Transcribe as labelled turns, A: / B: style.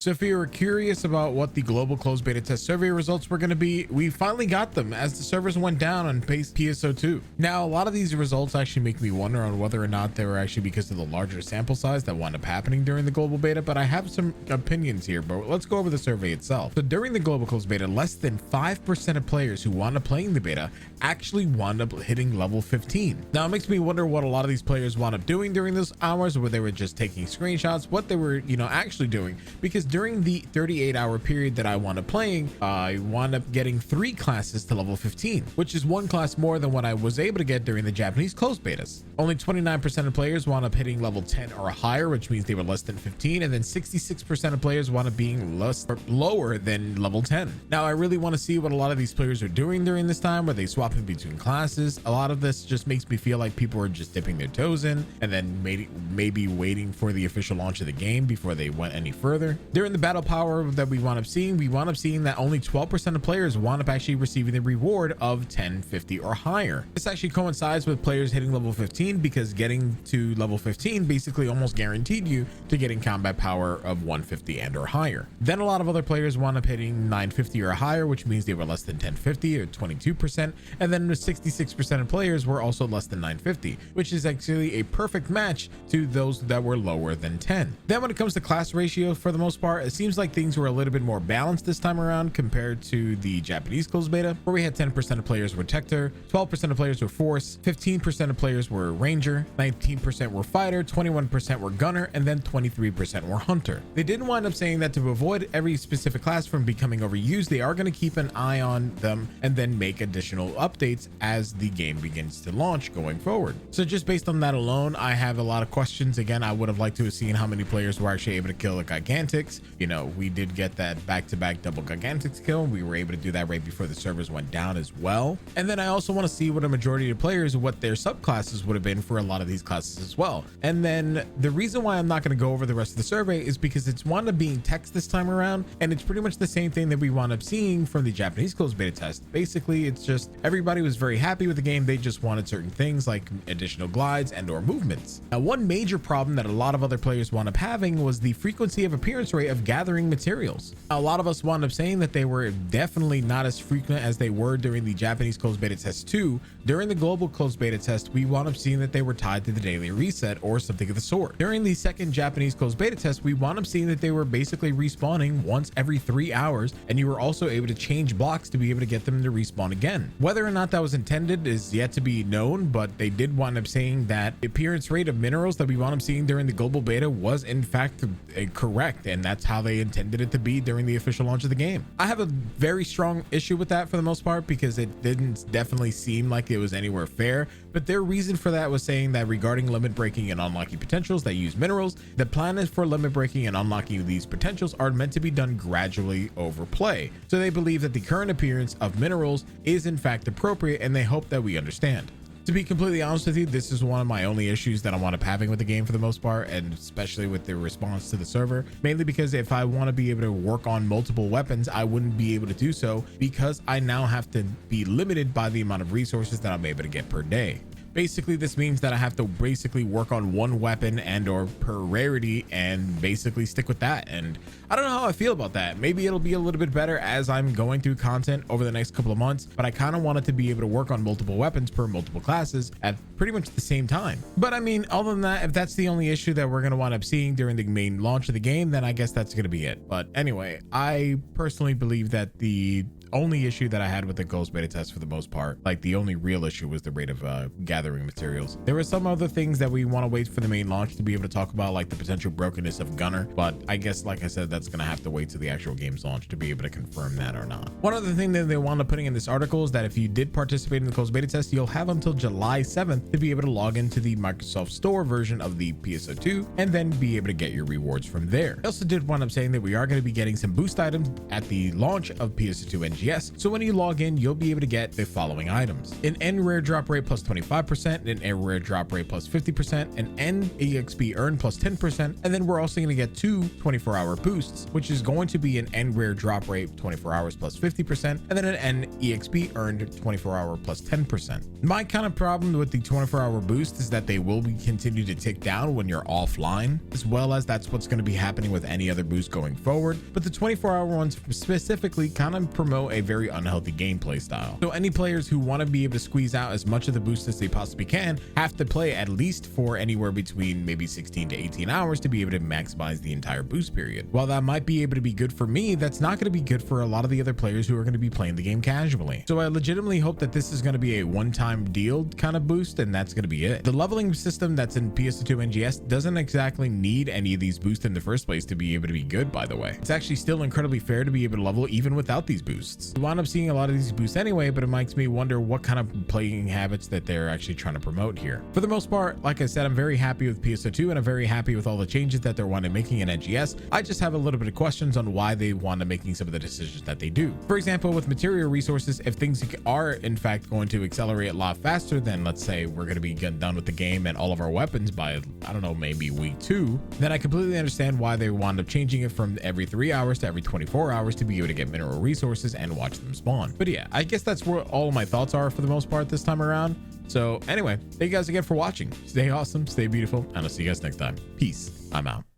A: So if you were curious about what the global closed beta test survey results were going to be, we finally got them as the servers went down on PSO2. Now, a lot of these results actually make me wonder on whether or not they were actually because of the larger sample size that wound up happening during the global beta, but I have some opinions here, but let's go over the survey itself. So during the global closed beta, less than 5% of players who wound up playing the beta actually wound up hitting level 15. Now, it makes me wonder what a lot of these players wound up doing during those hours, where they were just taking screenshots, what they were, actually doing, because during the 38-hour period that I wound up playing, I wound up getting 3 classes to level 15, which is 1 class more than what I was able to get during the Japanese closed betas. Only 29% of players wound up hitting level 10 or higher, which means they were less than 15, and then 66% of players wound up being lower than level 10. Now, I really want to see what a lot of these players are doing during this time, where they swapping between classes. A lot of this just makes me feel like people are just dipping their toes in and then maybe waiting for the official launch of the game before they went any further. During the battle power that we wound up seeing that only 12% of players wound up actually receiving the reward of 10, 50 or higher. This actually coincides with players hitting level 15, because getting to level 15 basically almost guaranteed you to getting combat power of 150 and or higher. Then a lot of other players wound up hitting 950 or higher, which means they were less than 1050 or 22%, and then 66% of players were also less than 950, which is actually a perfect match to those that were lower than 10. Then when it comes to class ratio, for the most part, it seems like things were a little bit more balanced this time around compared to the Japanese closed beta, where we had 10% of players were Tector, 12% of players were Force, 15% of players were Ranger, 19% were Fighter, 21% were Gunner, and then 23% were Hunter. They did wind up saying that to avoid every specific class from becoming overused, they are going to keep an eye on them and then make additional updates as the game begins to launch going forward. So just based on that alone, I have a lot of questions. Again, I would have liked to have seen how many players were actually able to kill the Gigantics. We did get that back-to-back double Gigantics kill. We were able to do that right before the servers went down as well. And then I also want to see what a majority of players, what their subclasses would have been for a lot of these classes as well. And then the reason why I'm not going to go over the rest of the survey is because it's wound up being text this time around, and it's pretty much the same thing that we wound up seeing from the Japanese closed beta test. Basically, it's just everybody was very happy with the game. They just wanted certain things like additional glides and or movements. Now, one major problem that a lot of other players wound up having was the frequency of appearance rate of gathering materials. A lot of us wound up saying that they were definitely not as frequent as they were during the Japanese closed beta test 2. During the global closed beta test, we wound up seeing that they were tied to the daily reset or something of the sort. During the second Japanese closed beta test, we wound up seeing that they were basically respawning once every 3 hours, and you were also able to change blocks to be able to get them to respawn again. Whether or not that was intended is yet to be known, but they did wind up saying that the appearance rate of minerals that we wound up seeing during the global beta was in fact correct, and that's how they intended it to be during the official launch of the game. I have a very strong issue with that for the most part, because it didn't definitely seem like it was anywhere fair, but their reason for that was saying that regarding limit breaking and unlocking potentials that use minerals, the plan is for limit breaking and unlocking these potentials are meant to be done gradually over play. So they believe that the current appearance of minerals is in fact appropriate, and they hope that we understand. To be completely honest with you, this is one of my only issues that I wound up having with the game for the most part, and especially with the response to the server, mainly because if I want to be able to work on multiple weapons, I wouldn't be able to do so because I now have to be limited by the amount of resources that I'm able to get per day. Basically, this means that I have to basically work on one weapon and or per rarity and basically stick with that. And I don't know how I feel about that. Maybe it'll be a little bit better as I'm going through content over the next couple of months, but I kind of wanted to be able to work on multiple weapons per multiple classes at pretty much the same time. But I mean, other than that, if that's the only issue that we're going to wind up seeing during the main launch of the game, then I guess that's going to be it. But anyway, I personally believe that the only issue that I had with the closed beta test for the most part, like the only real issue, was the rate of gathering materials. There were some other things that we want to wait for the main launch to be able to talk about, like the potential brokenness of Gunner, but I guess, like I said, that's going to have to wait till the actual game's launch to be able to confirm that or not. One other thing that they wound up putting in this article is that if you did participate in the closed beta test, you'll have until July 7th to be able to log into the Microsoft Store version of the PSO2 and then be able to get your rewards from there. They also did wind up saying that we are going to be getting some boost items at the launch of PSO2 NGS. So when you log in, you'll be able to get the following items: an N rare drop rate plus 25%, an N rare drop rate plus 50%, an N EXP earn plus 10%, and then we're also going to get two 24-hour boosts, which is going to be an N rare drop rate 24 hours plus 50%, and then an N EXP earned 24 hour plus 10%. My kind of problem with the 24-hour boost is that they will be continue to tick down when you're offline, as well as that's what's going to be happening with any other boost going forward. But the 24-hour ones specifically kind of promote a very unhealthy gameplay style. So any players who want to be able to squeeze out as much of the boost as they possibly can have to play at least for anywhere between maybe 16 to 18 hours to be able to maximize the entire boost period. While that might be able to be good for me, that's not going to be good for a lot of the other players who are going to be playing the game casually. So I legitimately hope that this is going to be a one-time deal kind of boost, and that's going to be it. The leveling system that's in PSO2 NGS doesn't exactly need any of these boosts in the first place to be able to be good, by the way. It's actually still incredibly fair to be able to level even without these boosts. We wound up seeing a lot of these boosts anyway, but it makes me wonder what kind of playing habits that they're actually trying to promote here. For the most part, like I said, I'm very happy with PSO2 and I'm very happy with all the changes that they're wanting making in NGS. I just have a little bit of questions on why they want to making some of the decisions that they do. For example, with material resources, if things are in fact going to accelerate a lot faster than, let's say, we're going to be getting done with the game and all of our weapons by, I don't know, maybe week 2, then I completely understand why they wound up changing it from every 3 hours to every 24 hours to be able to get mineral resources and watch them spawn. But yeah, I guess that's where all of my thoughts are for the most part this time around. So anyway, thank you guys again for watching. Stay awesome, stay beautiful, and I'll see you guys next time. Peace. I'm out.